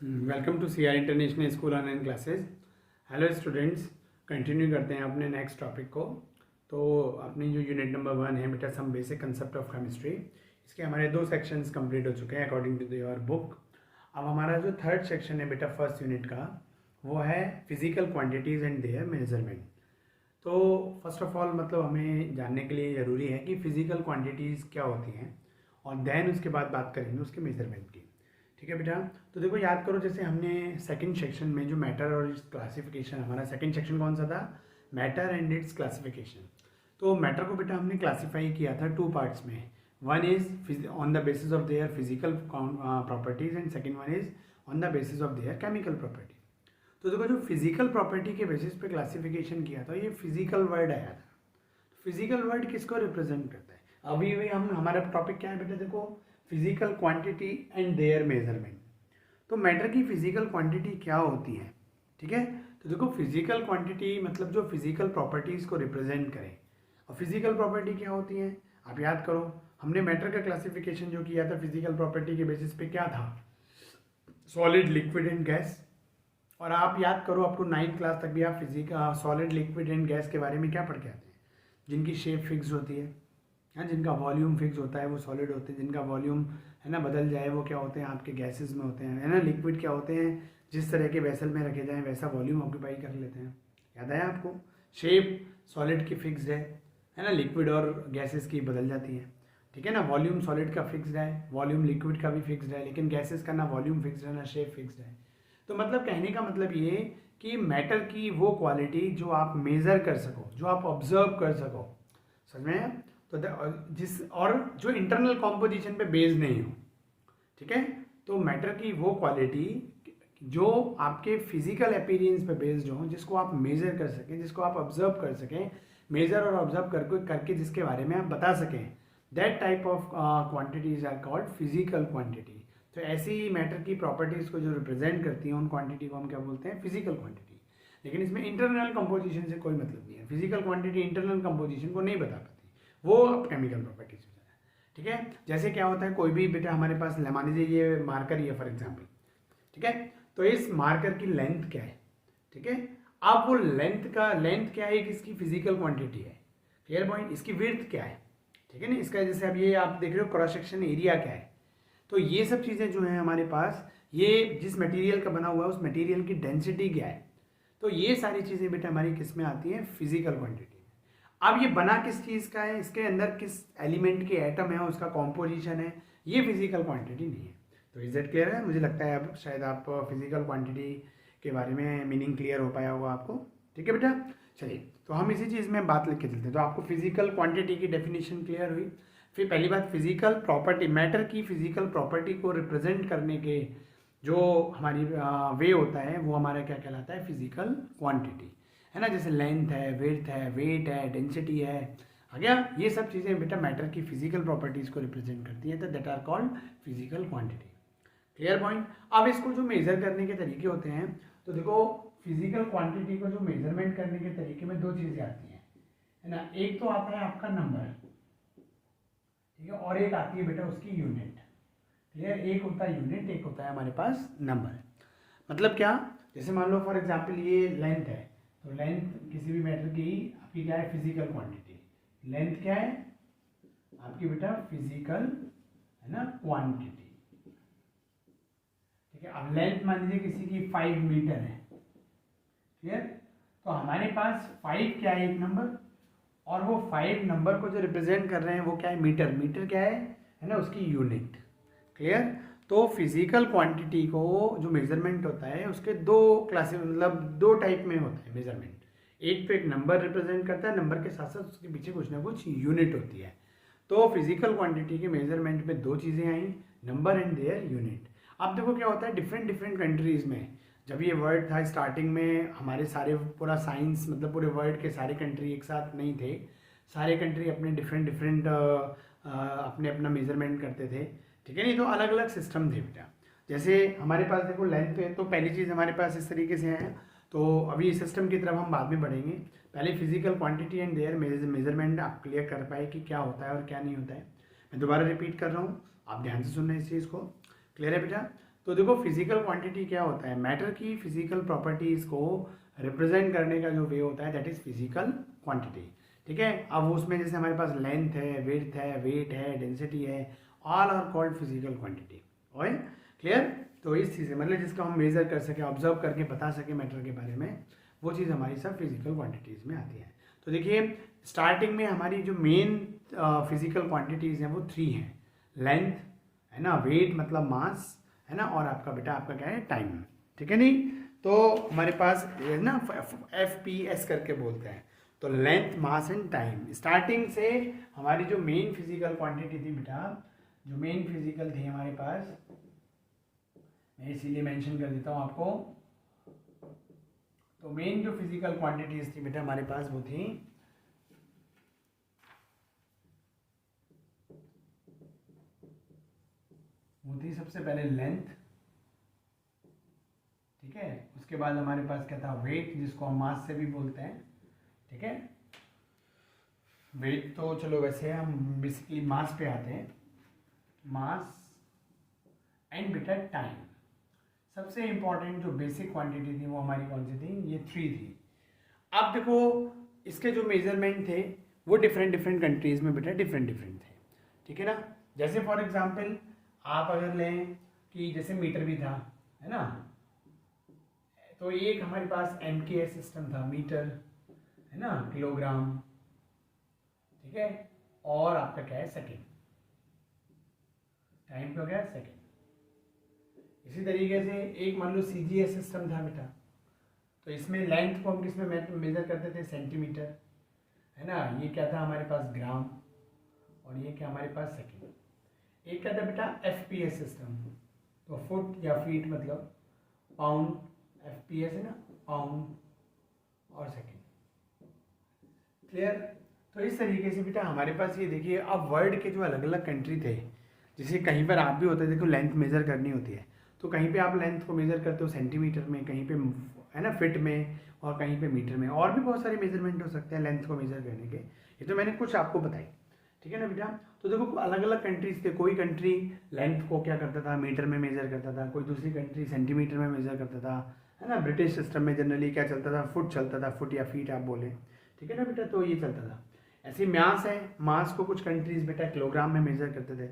Welcome to CR international school online classes. Hello students, continue करते हैं अपने next topic को। तो अपनी जो यूनिट नंबर 1 है बेटा some basic concept of chemistry, इसके हमारे 2 सेक्शंस कंप्लीट हो चुके हैं अकॉर्डिंग टू योर बुक। अब हमारा जो थर्ड सेक्शन है बेटा फर्स्ट यूनिट का, वो है physical quantities and there measurement. तो फर्स्ट ऑफ ऑल मतलब हमें जानने के लिए ज़रूरी है कि फिजिकल क्वांटिटीज़ क्या होती हैं, और देन उसके बाद बात करेंगे उसके मेजरमेंट की। ठीक है बेटा, तो देखो याद करो, जैसे हमने सेकंड सेक्शन में जो मैटर और इट्स क्लासिफिकेशन, हमारा सेकंड सेक्शन कौन सा था? Matter and it's classification. तो मैटर को बेटा हमने क्लासीफाई किया था 2 पार्ट्स में। One is on the basis of their physical properties and second one is on the basis of their chemical property. तो देखो जो फिजिकल प्रॉपर्टी के बेसिस पे क्लासिफिकेशन किया था, ये फिजिकल वर्ड आया था। फिजिकल वर्ड किसको रिप्रेजेंट करता है? अभी भी हम हमारा टॉपिक क्या है बेटा, देखो physical quantity and there measurement. तो मैटर की फिजिकल क्वांटिटी क्या होती है? ठीक है, तो देखो फिजिकल क्वांटिटी मतलब जो फिजिकल प्रॉपर्टीज को रिप्रेजेंट करें। और फिजिकल प्रॉपर्टी क्या होती है आप याद करो, हमने मैटर का क्लासिफिकेशन जो किया था फिजिकल प्रॉपर्टी के बेसिस पे क्या था? Solid, liquid and gas. और आप याद करो अप टू 9th क्लास तक भी आप सॉलिड, लिक्विड एंड गैस के बारे में क्या पढ़ के आते हैं? जिनकी शेप फिक्स होती है, जिनका वॉल्यूम फिक्स होता है वो सॉलिड होते हैं, जिनका वॉल्यूम है ना बदल जाए वो क्या होते हैं? आपके गैसेस में होते हैं, है ना। लिक्विड क्या होते हैं? जिस तरह के वेसल में रखे जाएं वैसा वॉल्यूम ऑक्यूपाई कर लेते हैं। याद आया आपको? शेप सॉलिड की फिक्स्ड है ना, लिक्विड और गैसेस की बदल जाती है। ठीक है ना, वॉल्यूम सॉलिड का फिक्स्ड है, वॉल्यूम लिक्विड का भी फिक्स्ड है, लेकिन गैसेस का ना वॉल्यूम फिक्स्ड है ना शेप फिक्स्ड है। तो मतलब कहने का मतलब ये कि मैटर की वो क्वालिटी जो आप मेज़र कर सको, जो आप ऑब्जर्व कर सको, समझ में आया? तो जिस और जो इंटरनल कॉम्पोजिशन पे बेस्ड नहीं हो। ठीक है, तो मैटर की वो क्वालिटी जो आपके फिजिकल अपीयरेंस पे बेस्ड हो, जिसको आप मेजर कर सकें, जिसको आप ऑब्जर्व कर सकें, मेजर और ऑब्जर्व करके जिसके बारे में आप बता सकें, that type of quantities are called physical quantity. तो ऐसी मैटर की प्रॉपर्टीज को जो रिप्रेजेंट करती हैं उन क्वांटिटी को हम क्या बोलते हैं? Physical quantity. लेकिन इसमें इंटरनल कंपोजिशन से कोई मतलब नहीं है। फिजिकल क्वांटिटी इंटरनल कंपोजिशन को नहीं बता पाती, वो अब केमिकल प्रॉपर्टीज हो जाए। ठीक है, जैसे क्या होता है, कोई भी बेटा हमारे पास मान लीजिए ये मार्कर ही है फॉर एग्जाम्पल। ठीक है, तो इस मार्कर की लेंथ क्या है? ठीक है, अब वो लेंथ क्या है? इसकी फिजिकल क्वांटिटी है। Clear point? इसकी विड्थ क्या है? ठीक है ना, इसका जैसे अब ये आप देख रहे हो क्रॉस सेक्शन एरिया क्या है। तो ये सब चीज़ें जो हैं हमारे पास, ये जिस मटेरियल का बना हुआ है उस मटेरियल की डेंसिटी क्या है। तो ये सारी चीज़ें बेटा हमारी किस में आती हैं? Physical quantity. अब ये बना किस चीज़ का है, इसके अंदर किस एलिमेंट के एटम है, उसका कॉम्पोजिशन है, ये फिजिकल क्वांटिटी नहीं है। तो इज इट क्लियर है? मुझे लगता है अब शायद आप फिजिकल क्वांटिटी के बारे में मीनिंग क्लियर हो पाया होगा आपको। ठीक है बेटा, चलिए तो हम इसी चीज़ में बात लिख के चलते हैं। तो आपको फिजिकल क्वांटिटी की डेफिनेशन क्लियर हुई। फिर पहली बात, फिजिकल प्रॉपर्टी, मैटर की फिजिकल प्रॉपर्टी को रिप्रेजेंट करने के जो हमारी वे होता है वो हमारा क्या कहलाता है? फिजिकल क्वांटिटी, है ना। जैसे लेंथ है, विड्थ है, वेट है, डेंसिटी है, आ गया। ये सब चीज़ें बेटा मैटर की फिजिकल प्रॉपर्टीज़ को रिप्रेजेंट करती हैं, तो that are called physical quantity. Clear point? अब इसको जो मेजर करने के तरीके होते हैं, तो देखो फिजिकल क्वांटिटी को जो मेजरमेंट करने के तरीके में 2 चीज़ें आती हैं, है ना। एक तो आता है आपका नंबर, ठीक है, और एक आती है बेटा उसकी यूनिट। क्लियर? एक होता है यूनिट, एक होता है हमारे पास नंबर। मतलब क्या? जैसे मान लो फॉर एग्जाम्पल ये लेंथ है, तो लेंथ किसी भी मैटर की आपकी क्या है? Physical quantity. लेंथ क्या है आपकी बेटा? फिजिकल, है ना, क्वांटिटी। ठीक है, अब लेंथ मान लीजिए किसी की 5 मीटर है। क्लियर? तो हमारे पास 5 क्या है? एक नंबर, और वो 5 नंबर को जो रिप्रेजेंट कर रहे हैं वो क्या है? मीटर। मीटर क्या है ना, उसकी यूनिट। क्लियर? तो फिजिकल क्वांटिटी को जो मेजरमेंट होता है उसके 2 क्लासेस, मतलब 2 टाइप में होता है मेजरमेंट। एक तो एक नंबर रिप्रेजेंट करता है, नंबर के साथ साथ उसके पीछे कुछ ना कुछ यूनिट होती है। तो फिजिकल क्वांटिटी के मेजरमेंट में 2 चीज़ें आई, नंबर एंड देयर यूनिट। अब देखो क्या होता है, डिफरेंट डिफरेंट कंट्रीज़ में जब ये वर्ड था स्टार्टिंग में, हमारे सारे पूरा साइंस मतलब पूरे वर्ल्ड के सारे कंट्री एक साथ नहीं थे। सारे कंट्री अपने डिफरेंट अपने अपना मेजरमेंट करते थे। ठीक है, नहीं तो अलग अलग सिस्टम थे बेटा। जैसे हमारे पास देखो लेंथ है, तो पहली चीज़ हमारे पास इस तरीके से है। तो अभी सिस्टम की तरफ हम बाद में बढ़ेंगे। पहले physical quantity and there measurement आप क्लियर कर पाए कि क्या होता है और क्या नहीं होता है। मैं दोबारा रिपीट कर रहा हूँ, आप ध्यान से सुनना इस चीज़ को। क्लियर है बेटा? तो देखो फिजिकल क्वांटिटी क्या होता है, मैटर की फिजिकल प्रॉपर्टीज को रिप्रेजेंट करने का जो वे होता है दैट इज फिजिकल क्वांटिटी। ठीक है, अब उसमें जैसे हमारे पास लेंथ है, विड्थ है, वेट है, डेंसिटी है, all are called physical quantity. और क्लियर, तो इस चीज़ से मतलब जिसको हम मेजर कर सके, ऑब्जर्व करके बता सके मैटर के बारे में, वो चीज़ हमारी सब फिजिकल क्वांटिटीज़ में आती है। तो देखिए स्टार्टिंग में हमारी जो मेन फिजिकल क्वांटिटीज़ हैं वो 3 हैं, लेंथ है ना, वेट मतलब मास है ना, और आपका बेटा आपका क्या है, टाइम। ठीक है नहीं, तो हमारे पास है ना FPS करके बोलते हैं, तो length, mass and time. Starting से हमारी जो मेन फिजिकल क्वांटिटी थी बेटा, जो मेन फिजिकल थी हमारे पास, मैं इसीलिए मेंशन कर देता हूँ आपको, तो मेन जो फिजिकल क्वांटिटीज थी बेटा हमारे पास वो थी सबसे पहले लेंथ। ठीक है, उसके बाद हमारे पास क्या था, वेट, जिसको हम मास से भी बोलते हैं। ठीक है, वेट तो चलो वैसे हम बेसिकली मास पे आते हैं, मास एंड बेटा टाइम। सबसे इंपॉर्टेंट जो बेसिक क्वांटिटी थी वो हमारी कौन सी थी, ये 3 थी। अब देखो इसके जो मेजरमेंट थे वो डिफरेंट डिफरेंट कंट्रीज में बेटा डिफरेंट डिफरेंट थे। ठीक है ना, जैसे फॉर एग्जांपल आप अगर लें कि जैसे मीटर भी था, है ना, तो एक हमारे पास MKS सिस्टम था, मीटर है ना, किलोग्राम। ठीक है, और आपका क्या है, सेकेंड, टाइम का क्या है, सेकेंड। इसी तरीके से एक मान लो CGS सिस्टम था बेटा, तो इसमें लेंथ को हम किस में मेजर करते थे, सेंटीमीटर है ना, ये क्या था हमारे पास, ग्राम, और ये क्या हमारे पास, सेकेंड। एक क्या था बेटा FPS सिस्टम, तो फुट या फीट मतलब पाउंड, FPS है ना, पाउंड और सेकेंड। क्लियर, तो इस तरीके से बेटा हमारे पास ये देखिए, अब वर्ल्ड के जो अलग अलग कंट्री थे, जैसे कहीं पर आप भी होते हैं, देखो लेंथ मेजर करनी होती है, तो कहीं पे आप लेंथ को मेजर करते हो सेंटीमीटर में, कहीं पे है ना फिट में, और कहीं पे मीटर में, और भी बहुत सारे मेजरमेंट हो सकते हैं लेंथ को मेजर करने के। ये तो मैंने कुछ आपको बताई। ठीक है ना बेटा, तो देखो अलग अलग कंट्रीज थे, कोई कंट्री लेंथ को क्या करता था, मीटर में मेजर करता था, कोई दूसरी कंट्री सेंटीमीटर में मेजर करता था, है ना। ब्रिटिश सिस्टम में जनरली क्या चलता था, फुट चलता था, फुट या फीट आप बोले। ठीक है ना बेटा, तो ये चलता था। ऐसे मास है, मास को कुछ कंट्रीज बेटा किलोग्राम में मेजर करते थे,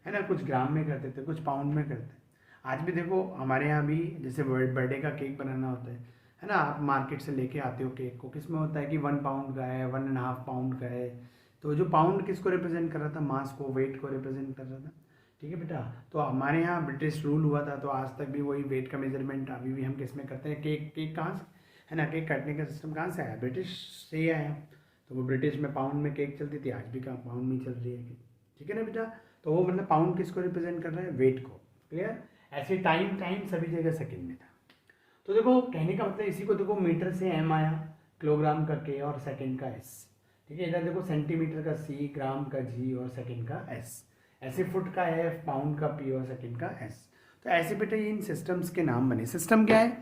है ना, कुछ ग्राम में करते थे, कुछ पाउंड में करते थे। आज भी देखो हमारे यहाँ भी जैसे बर्थडे का केक बनाना होता है ना, आप मार्केट से लेके आते हो केक को, किस में होता है कि 1 पाउंड का है, 1.5 पाउंड का है। तो जो पाउंड किसको रिप्रेजेंट कर रहा था, मास को, वेट को रिप्रेजेंट कर रहा था। ठीक है बेटा, तो हमारे यहाँ ब्रिटिश रूल हुआ था, तो आज तक भी वही वेट का मेजरमेंट अभी भी हम किस में करते हैं, केक कहाँ से, है ना, केक काटने का सिस्टम कहाँ से आया, ब्रिटिश से ही आया। तो वो ब्रिटिश में पाउंड में केक चलती थी, आज भी कहाँ पाउंड में चल रही है। ठीक है ना बेटा, तो वो मतलब पाउंड किसको रिप्रेजेंट कर रहा है, वेट को। क्लियर, ऐसे टाइम सभी जगह सेकेंड में था। तो देखो कहने का मतलब इसी को देखो, मीटर से M आया, किलोग्राम का K और सेकंड का S। ठीक है, इधर देखो सेंटीमीटर का C, ग्राम का G और सेकंड का S। ऐसे फुट का F, पाउंड का P और सेकंड का S। तो ऐसे बेटा इन सिस्टम्स के नाम बने। सिस्टम क्या है,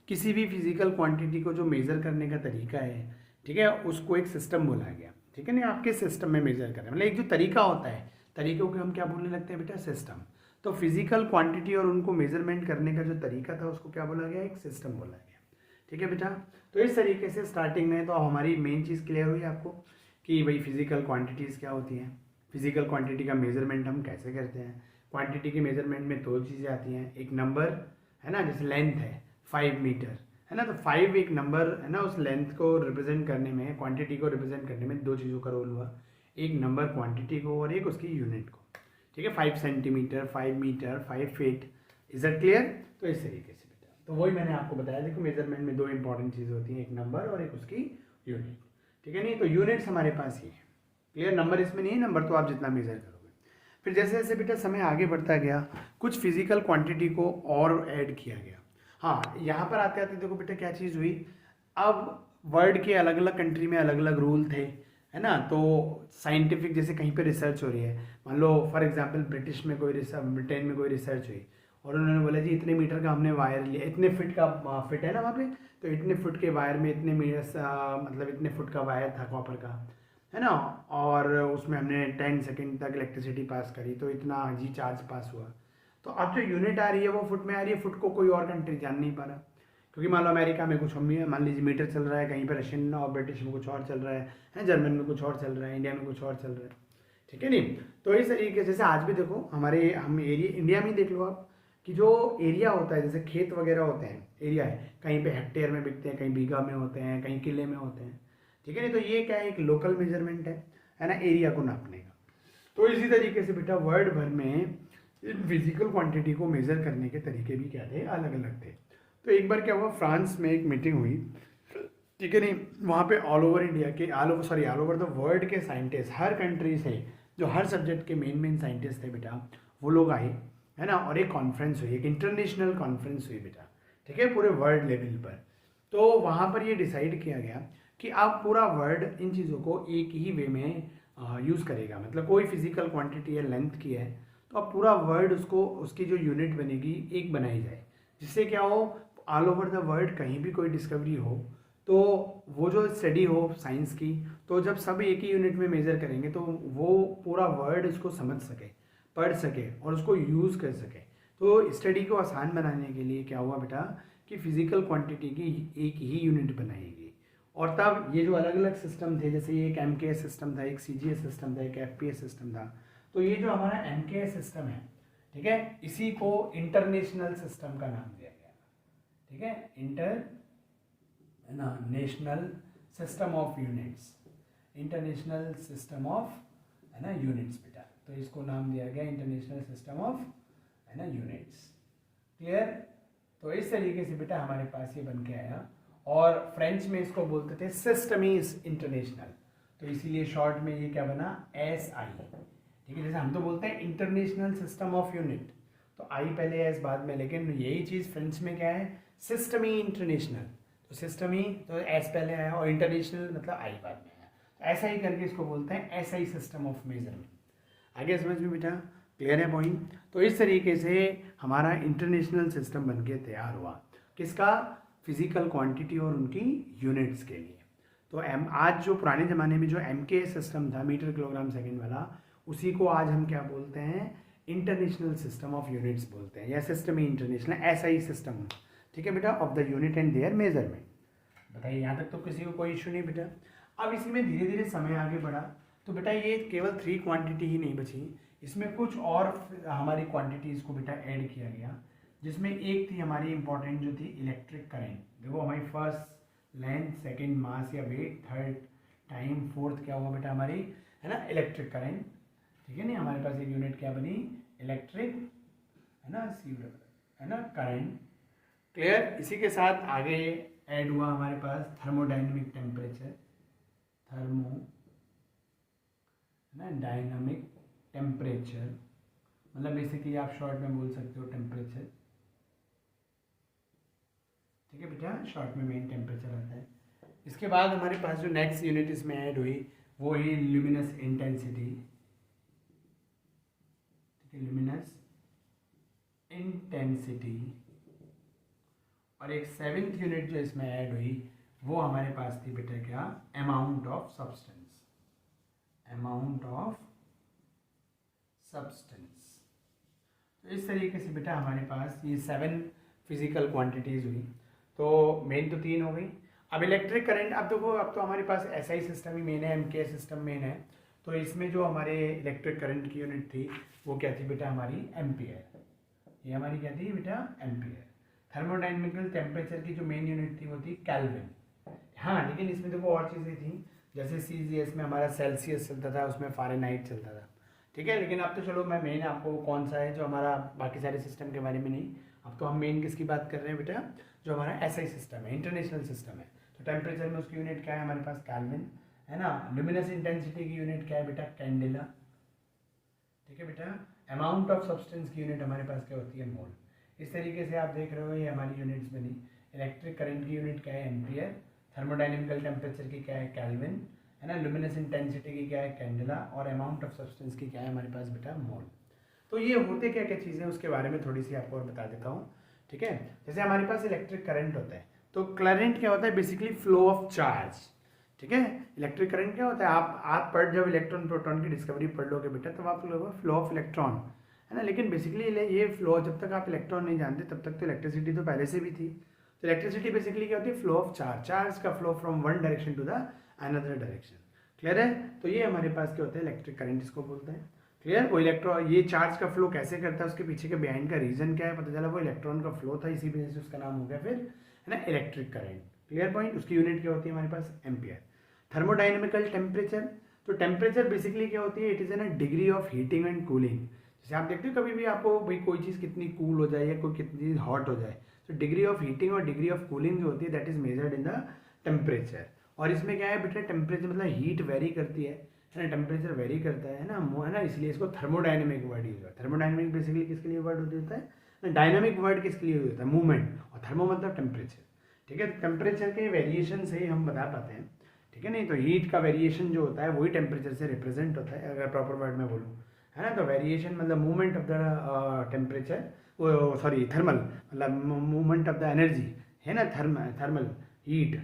किसी भी फिजिकल क्वांटिटी को जो मेजर करने का तरीका है, ठीक है, उसको एक सिस्टम बोला गया। ठीक है ना, आपके सिस्टम में मेजर करें, मतलब एक जो तरीका होता है, तरीकों को हम क्या बोलने लगते हैं बेटा, सिस्टम। तो फिजिकल क्वांटिटी और उनको मेजरमेंट करने का जो तरीका था उसको क्या बोला गया, एक सिस्टम बोला गया। ठीक है बेटा, तो इस तरीके से स्टार्टिंग में तो हमारी मेन चीज़ क्लियर हुई आपको कि भाई फिजिकल क्वांटिटीज़ क्या होती हैं, फिजिकल क्वांटिटी का मेजरमेंट हम कैसे करते हैं। क्वांटिटी के मेजरमेंट में 2 चीज़ें आती हैं, एक नंबर है ना, जैसे लेंथ है 5 मीटर है ना, तो 5 एक नंबर है ना, उस लेंथ को रिप्रेजेंट करने में, क्वांटिटी को रिप्रेजेंट करने में 2 चीज़ों का रोल हुआ, एक नंबर क्वांटिटी को और एक उसकी यूनिट को। ठीक है, 5 centimetre, 5 metre, 5 feet. Is that clear, तो इस तरीके से बेटा, तो वही मैंने आपको बताया, देखो मेजरमेंट में 2 इंपॉर्टेंट चीज़ें होती हैं, एक नंबर और एक उसकी यूनिट। ठीक है नहीं, तो यूनिट्स हमारे पास ही है। क्लियर, नंबर इसमें नहीं है, नंबर तो आप जितना मेजर करोगे। फिर जैसे जैसे बेटा समय आगे बढ़ता गया, कुछ फिजिकल क्वांटिटी को और ऐड किया गया। हाँ, यहाँ पर आते आते देखो बेटा क्या चीज़ हुई, अब वर्ल्ड के अलग अलग कंट्री में अलग अलग रूल थे, है ना। तो साइंटिफिक जैसे कहीं पे रिसर्च हो रही है, मान लो फॉर एग्जांपल ब्रिटिश में कोई रिसर्च, ब्रिटेन में कोई रिसर्च हुई, और उन्होंने बोला जी इतने मीटर का हमने वायर लिया, इतने फिट का फिट है ना वहाँ पे, तो इतने फुट के वायर में इतने मतलब इतने फुट का वायर था कॉपर का, है ना, और उसमें हमने 10 सेकेंड तक इलेक्ट्रिसिटी पास करी, तो इतना जी चार्ज पास हुआ। तो अब जो यूनिट आ रही है वो फुट में आ रही है, फुट को कोई और कंट्री जान नहीं पा रहा, क्योंकि मान लो अमेरिका में कुछ मान लीजिए मीटर चल रहा है, कहीं पर रशियन और ब्रिटिश में कुछ और चल रहा है, जर्मन में कुछ और चल रहा है, इंडिया में कुछ और चल रहा है, ठीक है नहीं। तो इस तरीके से जैसे आज भी देखो हम एरिया इंडिया में देख लो आप कि जो एरिया होता है, जैसे खेत वगैरह होते हैं, एरिया है, कहीं पे हेक्टेयर में बिकते हैं, कहीं बीघा में होते हैं, कहीं किले में होते हैं, ठीक है नहीं। तो ये क्या है, एक लोकल मेजरमेंट है ना, एरिया को नापने का। तो इसी तरीके से बेटा वर्ल्ड भर में इन फिजिकल क्वांटिटी को मेजर करने के तरीके भी क्या थे, अलग अलग थे। तो एक बार क्या हुआ, फ्रांस में एक मीटिंग हुई, ठीक है नहीं, वहाँ पे ऑल ओवर इंडिया के ऑल ओवर द वर्ल्ड के साइंटिस्ट, हर कंट्री से जो हर सब्जेक्ट के मेन साइंटिस्ट थे बेटा, वो लोग आए, है ना, और एक कॉन्फ्रेंस हुई, एक इंटरनेशनल कॉन्फ्रेंस हुई बेटा, ठीक है, पूरे वर्ल्ड लेवल पर। तो वहाँ पर ये डिसाइड किया गया कि आप पूरा वर्ल्ड इन चीज़ों को एक ही वे में यूज़ करेगा, मतलब कोई फिजिकल क्वांटिटी है, लेंथ की है, तो अब पूरा वर्ल्ड उसको, उसकी जो यूनिट बनेगी एक बनाई जाए, जिससे क्या हो, ऑल ओवर द वर्ल्ड कहीं भी कोई डिस्कवरी हो तो वो जो स्टडी हो साइंस की, तो जब सब एक ही यूनिट में मेजर करेंगे तो वो पूरा वर्ल्ड उसको समझ सके, पढ़ सके और उसको यूज़ कर सके। तो स्टडी को आसान बनाने के लिए क्या हुआ बेटा कि फिजिकल क्वांटिटी की एक ही यूनिट बनाएगी। और तब ये जो अलग अलग सिस्टम थे, जैसे ये एक MKS सिस्टम था, एक CGS सिस्टम था, एक FPS सिस्टम था, तो ये जो हमारा MKS सिस्टम है, ठीक है, इसी को इंटरनेशनल सिस्टम का नाम दिया गया, ठीक है, national system of units, international system of, है ना, यूनिट्स बेटा, तो इसको नाम दिया गया इंटरनेशनल सिस्टम ऑफ, है ना, यूनिट्स। क्लियर। तो इस तरीके से बेटा हमारे पास ये बन के आया, और फ्रेंच में इसको बोलते थे सिस्टमीज इंटरनेशनल, तो इसीलिए शॉर्ट में ये क्या बना, SI, ठीक है। जैसे हम तो बोलते हैं इंटरनेशनल सिस्टम ऑफ यूनिट, तो I पहले S बाद में, लेकिन यही चीज़ फ्रेंच में क्या है, सिस्टमी इंटरनेशनल, तो सिस्टमी तो S पहले आया और इंटरनेशनल मतलब I बाद में आया, तो ऐसा ही करके इसको बोलते हैं SI सिस्टम ऑफ मेजरमेंट। आगे समझ में बेटा, क्लियर है पॉइंट। तो इस तरीके से हमारा इंटरनेशनल सिस्टम बन के तैयार हुआ, किसका, फिजिकल क्वांटिटी और उनकी यूनिट्स के लिए। तो आज जो पुराने ज़माने में जो MKS सिस्टम था, मीटर किलोग्राम सेकेंड वाला, उसी को आज हम क्या बोलते हैं, इंटरनेशनल सिस्टम ऑफ यूनिट्स बोलते हैं, या सिस्टम इंटरनेशनल, SI सिस्टम, ठीक है बेटा, of the unit and there measurement. बताइए यहाँ तक तो किसी को कोई इशू नहीं बेटा। अब इसी में धीरे धीरे समय आगे बढ़ा, तो बेटा ये केवल 3 क्वांटिटी ही नहीं बची, इसमें कुछ और हमारी क्वांटिटीज़ को बेटा ऐड किया गया, जिसमें एक थी हमारी इंपॉर्टेंट जो थी इलेक्ट्रिक करंट। देखो हमारी फर्स्ट लेंथ, सेकंड मास या वेट, थर्ड टाइम, फोर्थ क्या हुआ बेटा हमारी, है ना, इलेक्ट्रिक करंट, ठीक है नहीं। हमारे पास एक यूनिट क्या बनी, इलेक्ट्रिक, है ना, है ना, करंट। क्लियर। इसी के साथ आगे ऐड हुआ हमारे पास थर्मोडाइनमिक टेम्परेचर, डायनामिक टेम्परेचर, मतलब बेसिकली आप शॉर्ट में बोल सकते हो टेम्परेचर, ठीक है बेटा, शॉर्ट में मेन टेम्परेचर आता है। इसके बाद हमारे पास जो नेक्स्ट यूनिट इसमें ऐड हुई वो है ल्यूमिनस इंटेंसिटी, ठीक है, ल्यूमिनस इंटेंसिटी। और एक 7th यूनिट जो इसमें ऐड हुई वो हमारे पास थी बेटा क्या, amount of substance, amount of substance. तो इस तरीके से बेटा हमारे पास ये 7 फिजिकल क्वांटिटीज़ हुई। तो मेन तो 3 हो गई। अब इलेक्ट्रिक करंट, अब देखो अब तो हमारे पास SI सिस्टम ही मेन है, MKS सिस्टम मेन है, तो इसमें जो हमारे इलेक्ट्रिक करंट की यूनिट थी वो क्या थी बेटा, हमारी एम्पियर। ये हमारी क्या थी बेटा, एम्पियर। थर्मोडाइनमिकल टेम्परेचर की जो मेन यूनिट थी वो थी केल्विन। हाँ, लेकिन इसमें देखो और चीज़ें थी, जैसे CGS में हमारा सेल्सियस चलता था, उसमें फ़ारेनहाइट चलता था, ठीक है। लेकिन अब तो चलो मैं मेन आपको कौन सा है जो हमारा, बाकी सारे सिस्टम के बारे में नहीं, अब तो हम मेन किसकी बात कर रहे हैं बेटा, जो हमारा SI सिस्टम है, इंटरनेशनल सिस्टम है। तो टेम्परेचर में उसकी यूनिट क्या है हमारे पास, केल्विन, है ना। ल्यूमिनस इंटेंसिटी की यूनिट क्या है बेटा, कैंडेला, ठीक है बेटा। अमाउंट ऑफ सब्सटेंस की यूनिट हमारे पास क्या होती है, मोल। इस तरीके से आप देख रहे हो ये हमारी यूनिट्स बनी। इलेक्ट्रिक करंट की यूनिट क्या है, एम्पियर। थर्मोडाइनमिकल टेम्परेचर की क्या है, केल्विन, है ना। ल्यूमिनस इंटेंसिटी की क्या है, कैंडेला। और अमाउंट ऑफ सब्सटेंस की क्या है हमारे पास बेटा, मोल। तो ये होते क्या क्या चीज़ें उसके बारे में थोड़ी सी आपको और बता देता हूँ, ठीक है। जैसे हमारे पास इलेक्ट्रिक करंट होता है, तो करंट क्या होता है, बेसिकली फ्लो ऑफ चार्ज, ठीक है। इलेक्ट्रिक करंट क्या होता है, आप जब इलेक्ट्रॉन प्रोटॉन की डिस्कवरी पढ़ लोगे बेटा, तब आप लोगों फ्लो ऑफ इलेक्ट्रॉन, है ना। लेकिन बेसिकली ये फ्लो, जब तक आप इलेक्ट्रॉन नहीं जानते तब तक तो इलेक्ट्रिसिटी तो पहले से भी थी। तो इलेक्ट्रिसिटी बेसिकली क्या होती है, फ्लो ऑफ चार्ज का flow from one direction to the another direction. Clear है। तो ये हमारे पास क्या होता है, इलेक्ट्रिक करंट इसको बोलते हैं। क्लियर। वो इलेक्ट्रॉन, ये चार्ज का फ्लो कैसे करता है, उसके पीछे के बिहाइंड का रीजन क्या है, पता चला वो इलेक्ट्रॉन का फ्लो था, इसी वजह से उसका नाम हो गया फिर, है ना, इलेक्ट्रिक करंट। Clear point. उसकी यूनिट क्या होती है हमारे पास, एम्पियर। थर्मोडाइनमिकल टेम्परेचर, तो टेम्परेचर बेसिकली क्या होती है, it is an degree of heating and cooling. जैसे आप देखते हो कभी भी आपको भाई कोई चीज़ कितनी कूल हो जाए या कोई कितनी चीज़ हॉट हो जाए, तो डिग्री ऑफ हीटिंग और डिग्री ऑफ कूलिंग जो होती है that is measured in the temperature. और इसमें क्या है बेटा, टेम्परेचर मतलब हीट वेरी करती है ना, टेम्परेचर वेरी करता है ना, इसलिए इसको थर्मोडाइनमिक वर्ड यूज होता है। थर्मोडाइनमिक बेसिकली किसके लिए वर्ड होता है, डायनामिक वर्ड किसके लिए यूज होता है, मूवमेंट, और थर्मो मतलब टेम्परेचर। ठीक है। टेम्परेचर के वेरिएशन से ही हम बता पाते हैं। ठीक है। नहीं तो हीट का वेरिएशन जो होता है वही टेम्परेचर से रिप्रेजेंट होता है, अगर प्रॉपर वर्ड में बोलूँ, है ना। तो वेरिएशन मतलब मूवमेंट ऑफ द टेम्परेचर, वो सॉरी थर्मल मतलब मूवमेंट ऑफ द एनर्जी, है ना, thermal heat,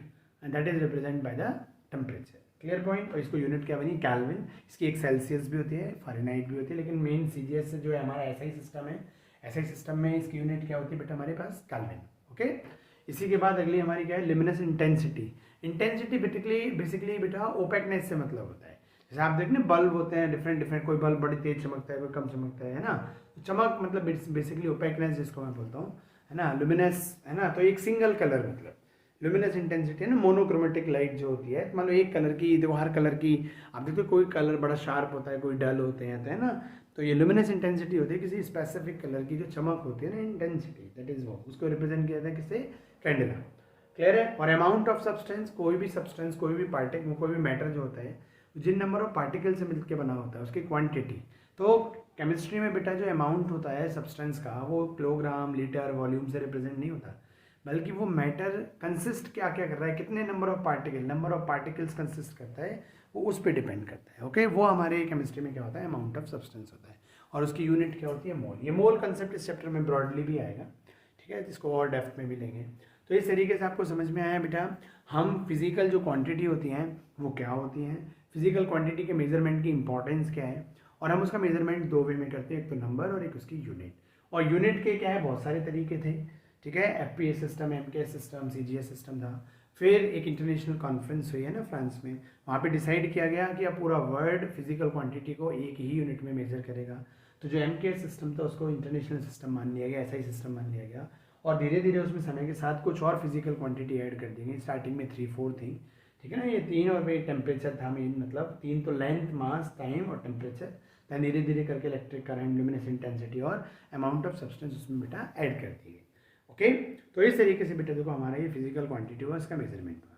and that is represent by the temperature. Clear point. और इसको यूनिट क्या बनी, कैल्विन। इसकी एक सेल्सियस भी होती है, फ़ारेनहाइट भी होती है, लेकिन मेन सीजीएस से जो है हमारा ऐसा ही सिस्टम है, ऐसा ही सिस्टम में इसकी यूनिट क्या होती है बेटा हमारे पास, कैल्विन। ओके। इसी के बाद अगली हमारी क्या है, लिमिनस इंटेंसिटी। इंटेंसिटी बेसिकली बेटा ओपेकनेस से मतलब होता है। जैसे आप देखने बल्ब होते हैं डिफरेंट, कोई बल्ब बड़ी तेज चमकता है, कोई कम चमकता है ना। चमक मतलब बेसिकली ओपेकनेस जिसको मैं बोलता हूँ, है ना। लुमिनस, है ना, तो एक सिंगल कलर मतलब लुमिनस इंटेंसिटी है ना, मोनोक्रोमेटिक लाइट जो होती है, मान लो एक कलर की, देखो हर कलर की आप देखते हो कोई कलर बड़ा शार्प होता है, कोई डल होते हैं, तो है ना। तो ये लुमिनस इंटेंसिटी होती है किसी स्पेसिफिक कलर की जो चमक होती है ना, इंटेंसिटी, दैट इज वो, उसको रिप्रेजेंट किया जाता है किससे, कैंडला। क्लियर है। और अमाउंट ऑफ सब्सटेंस, कोई भी सब्सटेंस, कोई भी पार्टिकल, कोई भी मैटर जो होता है, जिन नंबर ऑफ पार्टिकल से मिलकर बना होता है उसकी क्वांटिटी। तो केमिस्ट्री में बेटा जो अमाउंट होता है सब्सटेंस का, वो किलोग्राम, लीटर, वॉल्यूम से रिप्रेजेंट नहीं होता, बल्कि वो मैटर कंसिस्ट क्या क्या कर रहा है, कितने नंबर ऑफ पार्टिकल्स कंसिस्ट करता है, वो उस पर डिपेंड करता है। ओके। वो हमारे केमिस्ट्री में क्या होता है, अमाउंट ऑफ सब्सटेंस होता है, और उसकी यूनिट क्या होती है, मोल। ये मोल कंसेप्ट इस चैप्टर में ब्रॉडली भी आएगा। ठीक है। इसको और डेप्थ में भी लेंगे। तो इस तरीके से आपको समझ में आया बेटा, हम फिजिकल जो क्वांटिटी होती हैं वो क्या होती हैं, फिजिकल क्वांटिटी के मेजरमेंट की इंपॉर्टेंस क्या है, और हम उसका मेजरमेंट दो वे में करते हैं, एक तो नंबर और एक उसकी यूनिट। और यूनिट के क्या है, बहुत सारे तरीके थे। ठीक है। FPS system, MKS system, CGS system था। फिर एक इंटरनेशनल कॉन्फ्रेंस हुई है ना फ्रांस में, वहाँ पे डिसाइड किया गया कि अब पूरा वर्ल्ड फिजिकल क्वांटिटी को एक ही यूनिट में मेजर करेगा। तो जो एमकेएस सिस्टम था उसको इंटरनेशनल सिस्टम मान लिया गया, ऐसा ही सिस्टम मान लिया गया, और धीरे धीरे उसमें समय के साथ कुछ और फिजिकल क्वांटिटी ऐड कर दी गई। स्टार्टिंग में 3-4 थी। ठीक है ना। ये 3 और भाई टेम्परेचर था मेन, मतलब 3 तो लेंथ, मास, टाइम और टेम्परेचर। दैन धीरे धीरे करके इलेक्ट्रिक करंट, लुमिनस इंटेंसिटी और अमाउंट ऑफ सब्सटेंस उसमें बेटा ऐड कर दी गई। ओके। तो इस तरीके से बेटा देखो हमारा ये फिजिकल क्वांटिटी हुआ, इसका मेजरमेंट हुआ।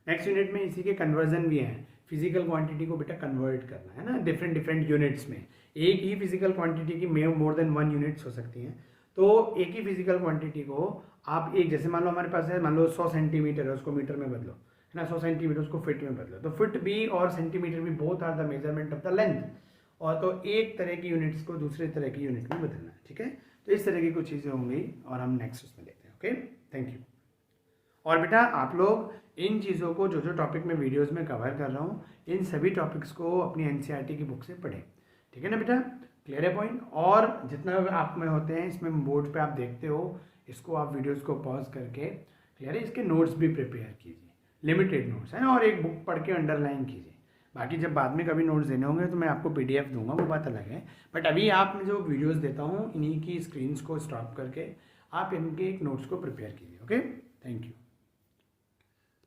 नेक्स्ट यूनिट में इसी के कन्वर्जन भी हैं, फिजिकल क्वांटिटी को बेटा कन्वर्ट करना है ना डिफरेंट यूनिट्स में। एक ही फिजिकल क्वांटिटी की मोर देन 1 यूनिट्स हो सकती हैं। तो एक ही फिजिकल क्वांटिटी को आप एक, जैसे मान लो हमारे पास है, मान लो 100 सेंटीमीटर है, उसको मीटर में बदलो, है ना, 100 सेंटीमीटर उसको फिट में बदलो, तो फिट भी और सेंटीमीटर भी both are the measurement of the length. और तो एक तरह की यूनिट्स को दूसरे तरह की यूनिट में बदलना है। ठीक है। तो इस तरह की कुछ चीज़ें होंगी और हम नेक्स्ट उसमें देखते हैं। ओके। Thank you. और बेटा आप लोग इन चीज़ों को, जो जो टॉपिक मैं वीडियोस में कवर कर रहा हूँ, इन सभी टॉपिक्स को अपनी एनसीईआरटी की बुक से पढ़ें। ठीक है ना बेटा। क्लियर है पॉइंट। और जितना आप में होते हैं इसमें बोर्ड पे आप देखते हो, इसको आप वीडियोस को पॉज करके, क्लियर है, इसके नोट्स भी प्रिपेयर कीजिए, लिमिटेड नोट्स है ना, और एक बुक पढ़ के अंडरलाइन कीजिए। बाकी जब बाद में कभी नोट्स देने होंगे तो मैं आपको पीडीएफ दूंगा, वो बात अलग है। बट अभी आप मैं जो वीडियोस देता हूँ इन्हीं की स्क्रीन्स को स्टॉप करके आप इनके एक नोट्स को प्रिपेयर कीजिए। ओके। Thank you.